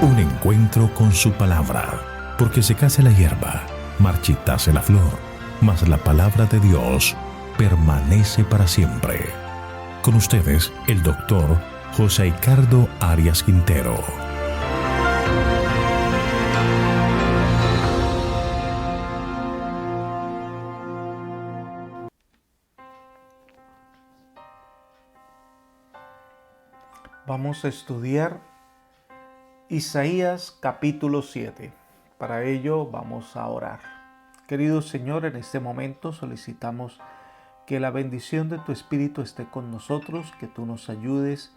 Un encuentro con su palabra, porque secase la hierba, marchitase la flor, mas la palabra de Dios permanece para siempre. Con ustedes, el doctor José Ricardo Arias Quintero. Vamos a estudiar Isaías capítulo 7. Para ello vamos a orar. Querido Señor, en este momento solicitamos que la bendición de tu Espíritu esté con nosotros, que tú nos ayudes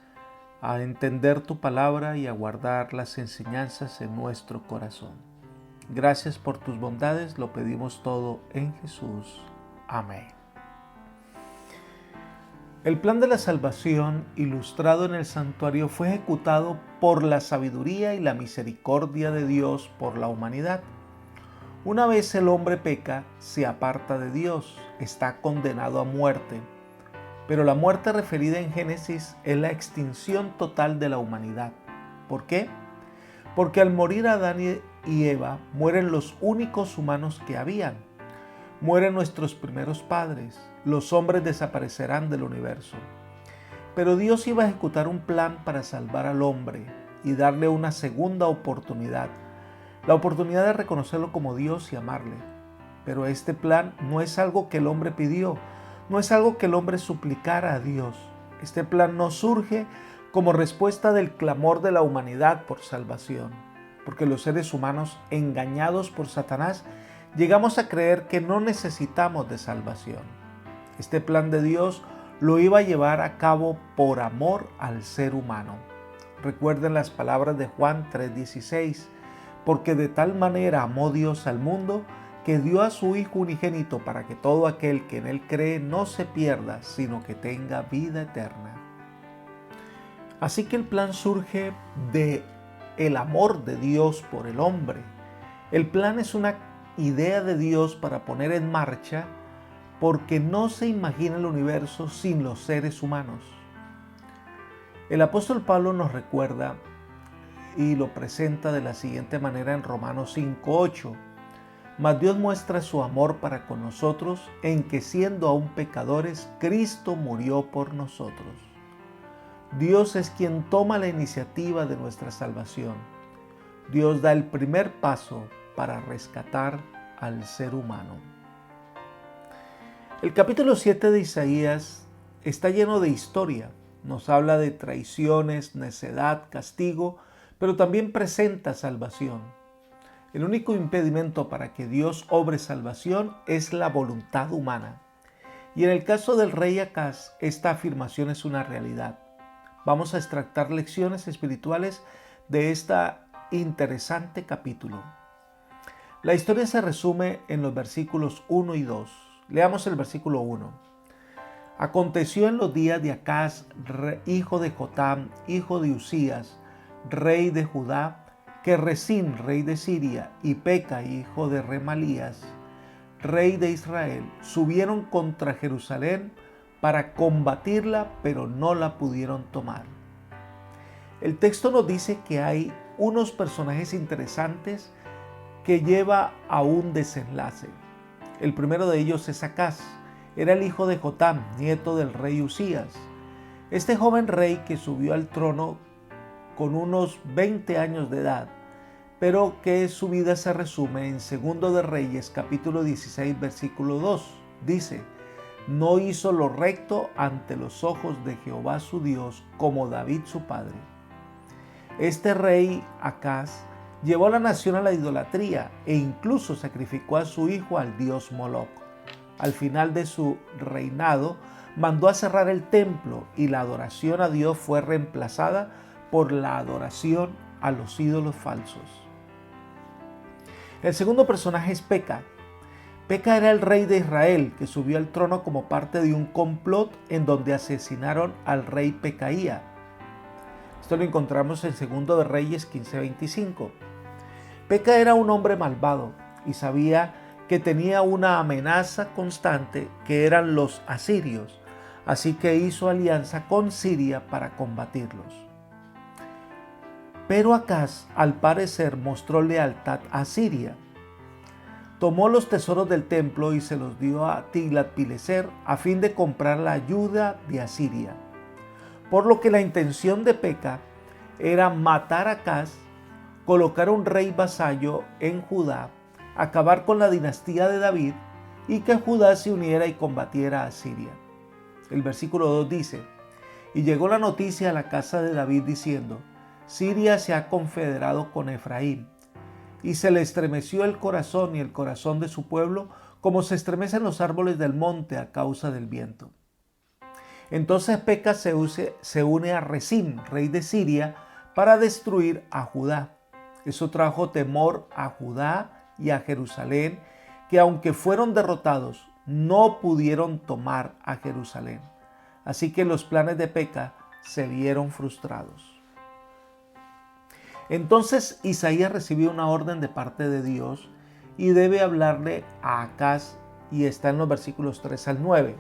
a entender tu palabra y a guardar las enseñanzas en nuestro corazón. Gracias por tus bondades, lo pedimos todo en Jesús. Amén. El plan de la salvación ilustrado en el santuario fue ejecutado por la sabiduría y la misericordia de Dios por la humanidad. Una vez el hombre peca, se aparta de Dios, está condenado a muerte. Pero la muerte referida en Génesis es la extinción total de la humanidad. ¿Por qué? Porque al morir Adán y Eva, mueren los únicos humanos que habían. Mueren nuestros primeros padres, los hombres desaparecerán del universo. Pero Dios iba a ejecutar un plan para salvar al hombre y darle una segunda oportunidad, la oportunidad de reconocerlo como Dios y amarle. Pero este plan no es algo que el hombre pidió, no es algo que el hombre suplicara a Dios. Este plan no surge como respuesta del clamor de la humanidad por salvación, porque los seres humanos, engañados por Satanás, llegamos a creer que no necesitamos de salvación. Este plan de Dios lo iba a llevar a cabo por amor al ser humano. Recuerden las palabras de Juan 3:16, porque de tal manera amó Dios al mundo que dio a su Hijo unigénito para que todo aquel que en Él cree no se pierda, sino que tenga vida eterna. Así que el plan surge de el amor de Dios por el hombre. El plan es una idea de Dios para poner en marcha porque no se imagina el universo sin los seres humanos. El apóstol Pablo nos recuerda y lo presenta de la siguiente manera en Romanos 5:8. Mas Dios muestra su amor para con nosotros en que siendo aún pecadores, Cristo murió por nosotros. Dios es quien toma la iniciativa de nuestra salvación. Dios da el primer paso para rescatar al ser humano. El capítulo 7 de Isaías está lleno de historia. Nos habla de traiciones, necedad, castigo, pero también presenta salvación. El único impedimento para que Dios obre salvación es la voluntad humana. Y en el caso del rey Acaz, esta afirmación es una realidad. Vamos a extractar lecciones espirituales de este interesante capítulo. La historia se resume en los versículos 1 y 2. Leamos el versículo 1. Aconteció en los días de Acaz, hijo de Jotam, hijo de Usías, rey de Judá, que Resín, rey de Siria, y Peca, hijo de Remalías, rey de Israel, subieron contra Jerusalén para combatirla, pero no la pudieron tomar. El texto nos dice que hay unos personajes interesantes que lleva a un desenlace. El primero de ellos es Acaz. Era el hijo de Jotam, nieto del rey Usías. Este joven rey que subió al trono con unos 20 años de edad, pero que su vida se resume en Segundo de Reyes, capítulo 16, versículo 2. Dice, no hizo lo recto ante los ojos de Jehová su Dios, como David su padre. Este rey Acaz llevó a la nación a la idolatría e incluso sacrificó a su hijo al dios Moloc. Al final de su reinado, mandó a cerrar el templo y la adoración a Dios fue reemplazada por la adoración a los ídolos falsos. El segundo personaje es Peca. Peca era el rey de Israel que subió al trono como parte de un complot en donde asesinaron al rey Pecaía. Esto lo encontramos en 2 de Reyes 15:25. Peca era un hombre malvado y sabía que tenía una amenaza constante que eran los asirios, así que hizo alianza con Siria para combatirlos. Pero Acaz, al parecer, mostró lealtad a Siria. Tomó los tesoros del templo y se los dio a Tiglat-Pileser a fin de comprar la ayuda de Asiria. Por lo que la intención de Peca era matar a Acaz, colocar un rey vasallo en Judá, acabar con la dinastía de David y que Judá se uniera y combatiera a Siria. El versículo 2 dice: y llegó la noticia a la casa de David diciendo: Siria se ha confederado con Efraín. Y se le estremeció el corazón y el corazón de su pueblo, como se estremecen los árboles del monte a causa del viento. Entonces Peca se une a Rezín, rey de Siria, para destruir a Judá. Eso trajo temor a Judá y a Jerusalén, que aunque fueron derrotados, no pudieron tomar a Jerusalén. Así que los planes de Peca se vieron frustrados. Entonces Isaías recibió una orden de parte de Dios y debe hablarle a Acaz, y está en los versículos 3 al 9.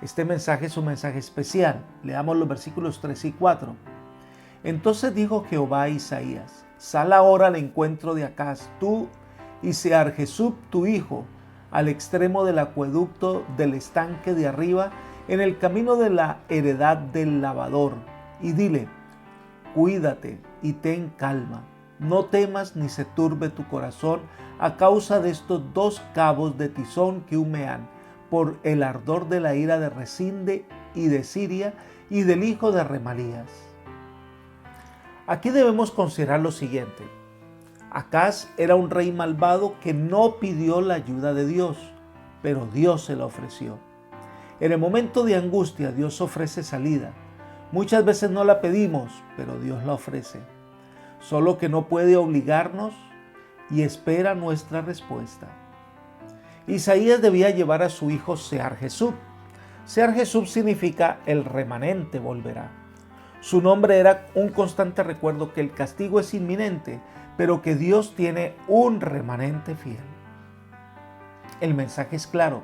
Este mensaje es un mensaje especial. Leamos los versículos 3 y 4. Entonces dijo Jehová a Isaías: sal ahora al encuentro de Acaz, tú y Sear-Jesub tu hijo, al extremo del acueducto del estanque de arriba, en el camino de la heredad del lavador, y dile: cuídate y ten calma, no temas ni se turbe tu corazón a causa de estos dos cabos de tizón que humean por el ardor de la ira de Rezín y de Siria y del hijo de Remalías. Aquí debemos considerar lo siguiente: Acaz era un rey malvado que no pidió la ayuda de Dios, pero Dios se la ofreció. En el momento de angustia Dios ofrece salida. Muchas veces no la pedimos, pero Dios la ofrece. Solo que no puede obligarnos y espera nuestra respuesta. Isaías debía llevar a su hijo Sear-Jesub. Sear-Jesub significa el remanente volverá. Su nombre era un constante recuerdo que el castigo es inminente, pero que Dios tiene un remanente fiel. El mensaje es claro: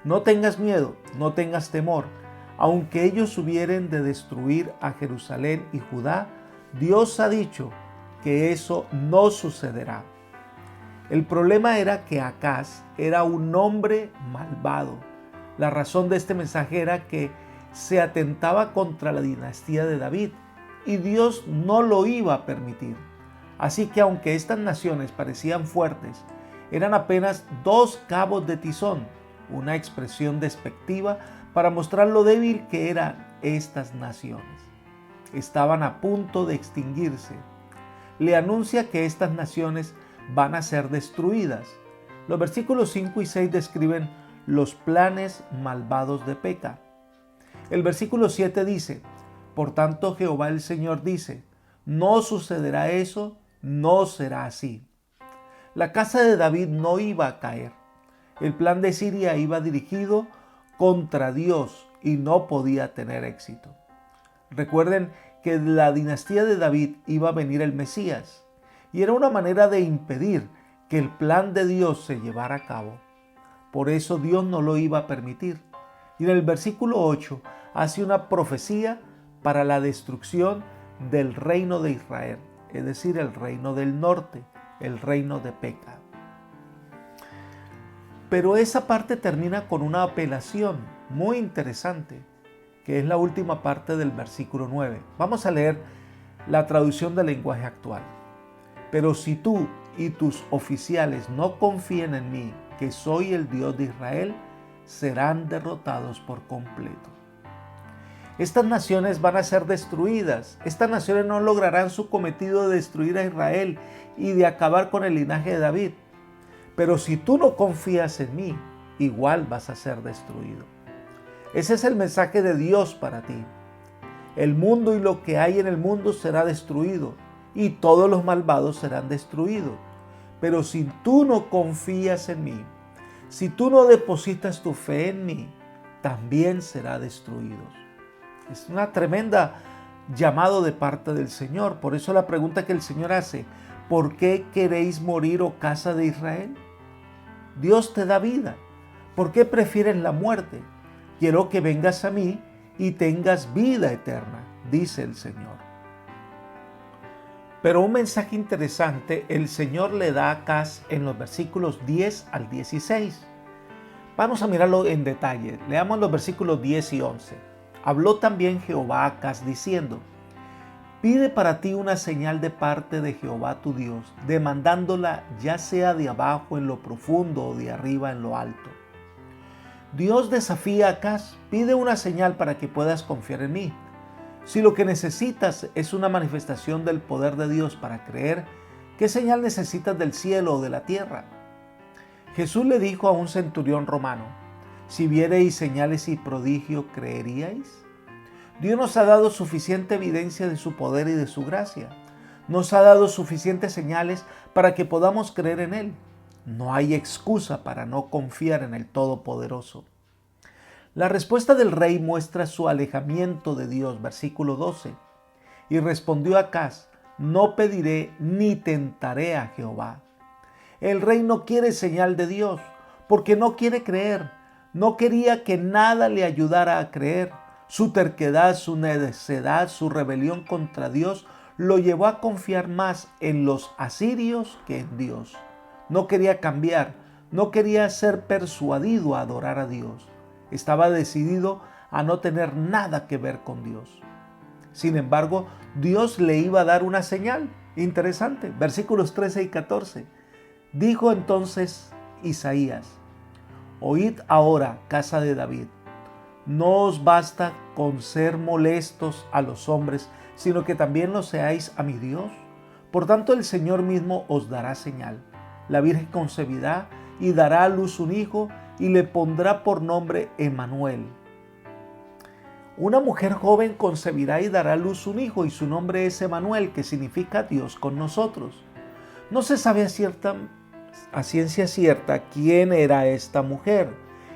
no tengas miedo, no tengas temor. Aunque ellos hubieren de destruir a Jerusalén y Judá, Dios ha dicho que eso no sucederá. El problema era que Acaz era un hombre malvado. La razón de este mensaje era que se atentaba contra la dinastía de David y Dios no lo iba a permitir. Así que aunque estas naciones parecían fuertes, eran apenas dos cabos de tizón, una expresión despectiva para mostrar lo débil que eran estas naciones. Estaban a punto de extinguirse. Le anuncia que estas naciones van a ser destruidas. Los versículos 5 y 6 describen los planes malvados de Peca. El versículo 7 dice: por tanto Jehová el Señor dice, no sucederá eso, no será así. La casa de David no iba a caer. El plan de Siria iba dirigido contra Dios y no podía tener éxito. Recuerden que de la dinastía de David iba a venir el Mesías y era una manera de impedir que el plan de Dios se llevara a cabo. Por eso Dios no lo iba a permitir. Y en el versículo 8 hace una profecía para la destrucción del reino de Israel, es decir, el reino del norte, el reino de Peca. Pero esa parte termina con una apelación muy interesante, que es la última parte del versículo 9. Vamos a leer la traducción del lenguaje actual. Pero si tú y tus oficiales no confían en mí, que soy el Dios de Israel, serán derrotados por completo. Estas naciones van a ser destruidas. Estas naciones no lograrán su cometido de destruir a Israel y de acabar con el linaje de David. Pero si tú no confías en mí, igual vas a ser destruido. Ese es el mensaje de Dios para ti. El mundo y lo que hay en el mundo será destruido y todos los malvados serán destruidos. Pero si tú no confías en mí, si tú no depositas tu fe en mí, también será destruido. Es una tremenda llamado de parte del Señor. Por eso la pregunta que el Señor hace: ¿por qué queréis morir, oh casa de Israel? Dios te da vida. ¿Por qué prefieres la muerte? Quiero que vengas a mí y tengas vida eterna, dice el Señor. Pero un mensaje interesante el Señor le da a Acaz en los versículos 10 al 16. Vamos a mirarlo en detalle. Leamos los versículos 10 y 11. Habló también Jehová a Acaz diciendo: Pide para ti una señal de parte de Jehová tu Dios, demandándola ya sea de abajo en lo profundo o de arriba en lo alto. Dios desafía a Acaz: pide una señal para que puedas confiar en mí. Si lo que necesitas es una manifestación del poder de Dios para creer, ¿qué señal necesitas del cielo o de la tierra? Jesús le dijo a un centurión romano: si viereis señales y prodigio, ¿creeríais? Dios nos ha dado suficiente evidencia de su poder y de su gracia. Nos ha dado suficientes señales para que podamos creer en Él. No hay excusa para no confiar en el Todopoderoso. La respuesta del rey muestra su alejamiento de Dios, versículo 12. Y respondió Acaz: no pediré ni tentaré a Jehová. El rey no quiere señal de Dios porque no quiere creer. No quería que nada le ayudara a creer. Su terquedad, su necedad, su rebelión contra Dios lo llevó a confiar más en los asirios que en Dios. No quería cambiar, no quería ser persuadido a adorar a Dios. Estaba decidido a no tener nada que ver con Dios. Sin embargo, Dios le iba a dar una señal. Interesante, versículos 13 y 14. Dijo entonces Isaías: oíd ahora, casa de David. No os basta con ser molestos a los hombres, sino que también lo seáis a mi Dios. Por tanto, el Señor mismo os dará señal. La Virgen concebirá y dará a luz un hijo y le pondrá por nombre Emmanuel. Una mujer joven concebirá y dará a luz un hijo y su nombre es Emmanuel, que significa Dios con nosotros. No se sabe a ciencia cierta quién era esta mujer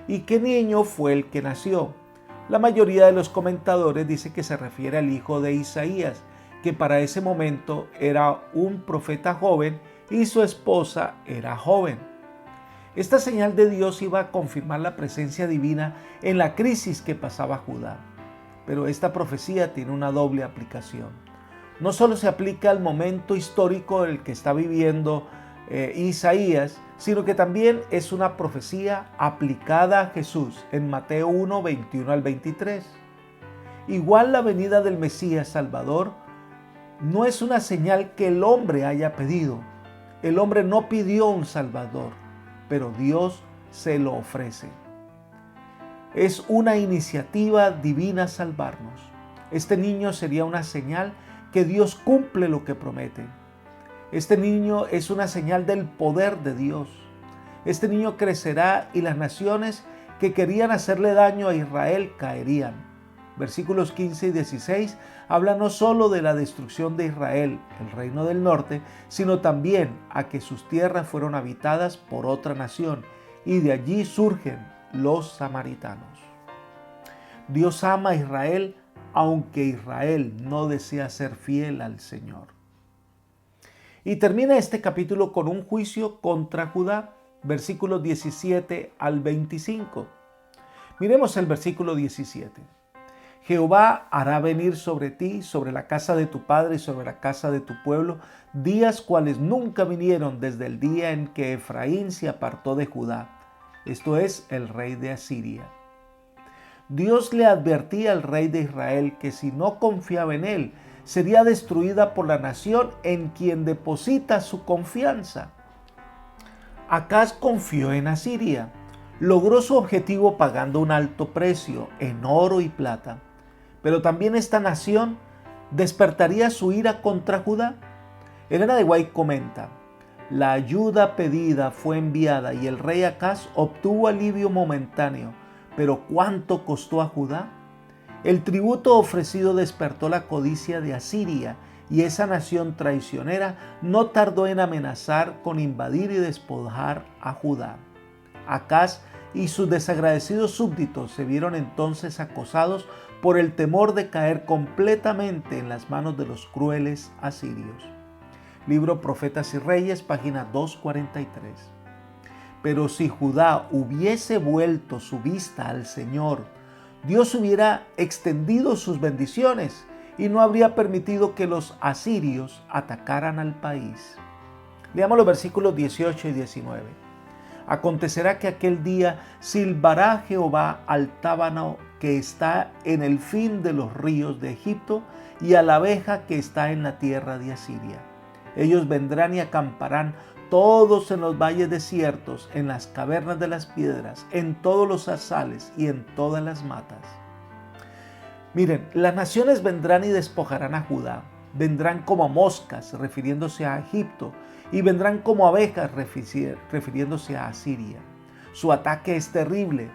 y qué niño fue el que nació. La mayoría de los comentadores dice que se refiere al hijo de Isaías, que para ese momento era un profeta joven y su esposa era joven. Esta señal de Dios iba a confirmar la presencia divina en la crisis que pasaba Judá. Pero esta profecía tiene una doble aplicación. No solo se aplica al momento histórico en el que está viviendo Isaías, sino que también es una profecía aplicada a Jesús en Mateo 1, 21 al 23. Igual la venida del Mesías Salvador no es una señal que el hombre haya pedido. El hombre no pidió un Salvador, pero Dios se lo ofrece. Es una iniciativa divina salvarnos. Este niño sería una señal que Dios cumple lo que promete. Este niño es una señal del poder de Dios. Este niño crecerá y las naciones que querían hacerle daño a Israel caerían. Versículos 15 y 16 hablan no solo de la destrucción de Israel, el reino del norte, sino también a que sus tierras fueron habitadas por otra nación y de allí surgen los samaritanos. Dios ama a Israel, aunque Israel no desea ser fiel al Señor. Y termina este capítulo con un juicio contra Judá, versículos 17 al 25. Miremos el versículo 17. Jehová hará venir sobre ti, sobre la casa de tu padre y sobre la casa de tu pueblo, días cuales nunca vinieron desde el día en que Efraín se apartó de Judá, esto es, el rey de Asiria. Dios le advertía al rey de Israel que si no confiaba en él, sería destruida por la nación en quien deposita su confianza. Acaz confió en Asiria. Logró su objetivo pagando un alto precio en oro y plata. Pero también esta nación despertaría su ira contra Judá. Elena de White comenta: la ayuda pedida fue enviada y el rey Acaz obtuvo alivio momentáneo. Pero ¿cuánto costó a Judá? El tributo ofrecido despertó la codicia de Asiria y esa nación traicionera no tardó en amenazar con invadir y despojar a Judá. Acaz y sus desagradecidos súbditos se vieron entonces acosados por el temor de caer completamente en las manos de los crueles asirios. Libro Profetas y Reyes, página 243. Pero si Judá hubiese vuelto su vista al Señor, Dios hubiera extendido sus bendiciones y no habría permitido que los asirios atacaran al país. Leamos los versículos 18 y 19. Acontecerá que aquel día silbará Jehová al tábano que está en el fin de los ríos de Egipto y a la abeja que está en la tierra de Asiria. Ellos vendrán y acamparán todos en los valles desiertos, en las cavernas de las piedras, en todos los zarzales y en todas las matas. Miren, las naciones vendrán y despojarán a Judá. Vendrán como moscas, refiriéndose a Egipto, y vendrán como abejas, refiriéndose a Asiria. Su ataque es terrible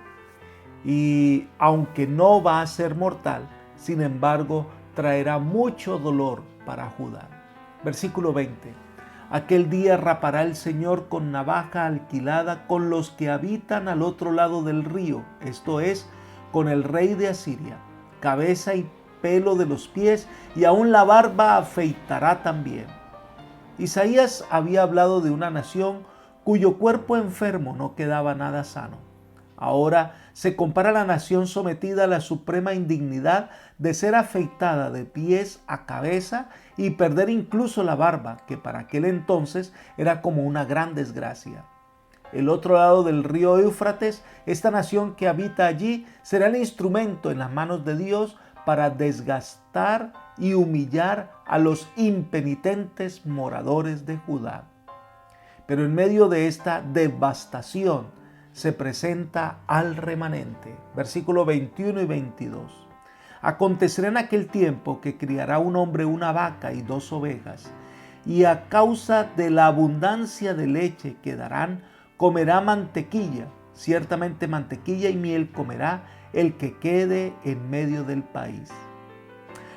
y aunque no va a ser mortal, sin embargo, traerá mucho dolor para Judá. Versículo 20. Aquel día rapará el Señor con navaja alquilada con los que habitan al otro lado del río, esto es, con el rey de Asiria, cabeza y pelo de los pies, y aún la barba afeitará también. Isaías había hablado de una nación cuyo cuerpo enfermo no quedaba nada sano. Ahora se compara la nación sometida a la suprema indignidad de ser afeitada de pies a cabeza y perder incluso la barba, que para aquel entonces era como una gran desgracia. El otro lado del río Éufrates, esta nación que habita allí, será el instrumento en las manos de Dios para desgastar y humillar a los impenitentes moradores de Judá. Pero en medio de esta devastación se presenta al remanente. Versículos 21 y 22. Acontecerá en aquel tiempo que criará un hombre una vaca y 2 ovejas, y a causa de la abundancia de leche que darán, comerá mantequilla, ciertamente mantequilla y miel comerá el que quede en medio del país.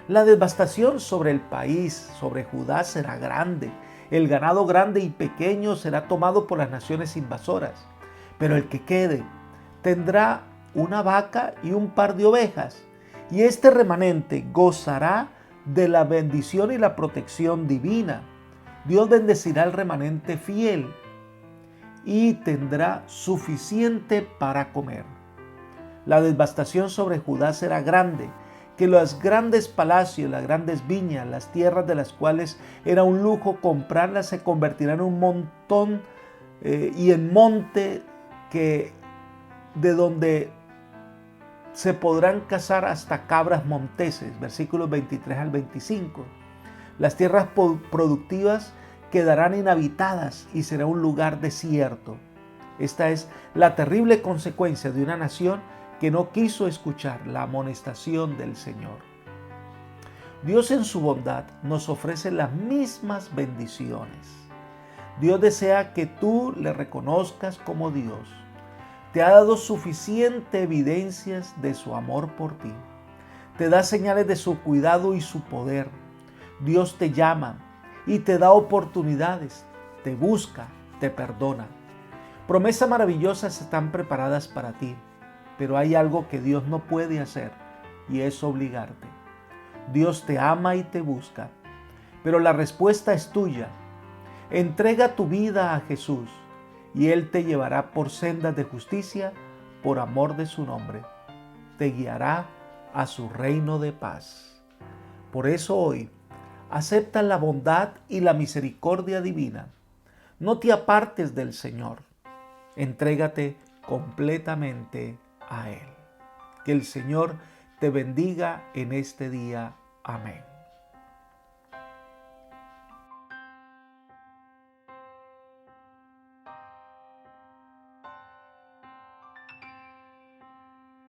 La devastación sobre el país, sobre Judá, será grande. El ganado grande y pequeño será tomado por las naciones invasoras. Pero el que quede tendrá una vaca y un par de ovejas. Y este remanente gozará de la bendición y la protección divina. Dios bendecirá al remanente fiel y tendrá suficiente para comer. La devastación sobre Judá será grande, que los grandes palacios, las grandes viñas, las tierras de las cuales era un lujo comprarlas, se convertirán en un montón y en monte de donde se podrán cazar hasta cabras monteses. Versículos 23 al 25. Las tierras productivas quedarán inhabitadas y será un lugar desierto. Esta es la terrible consecuencia de una nación que no quiso escuchar la amonestación del Señor. Dios en su bondad nos ofrece las mismas bendiciones. Dios desea que tú le reconozcas como Dios. Te ha dado suficiente evidencias de su amor por ti. Te da señales de su cuidado y su poder. Dios te llama y te da oportunidades, te busca, te perdona. Promesas maravillosas están preparadas para ti, pero hay algo que Dios no puede hacer y es obligarte. Dios te ama y te busca, pero la respuesta es tuya. Entrega tu vida a Jesús y Él te llevará por sendas de justicia por amor de su nombre. Te guiará a su reino de paz. Por eso hoy, acepta la bondad y la misericordia divina. No te apartes del Señor. Entrégate completamente a Él. Que el Señor te bendiga en este día. Amén.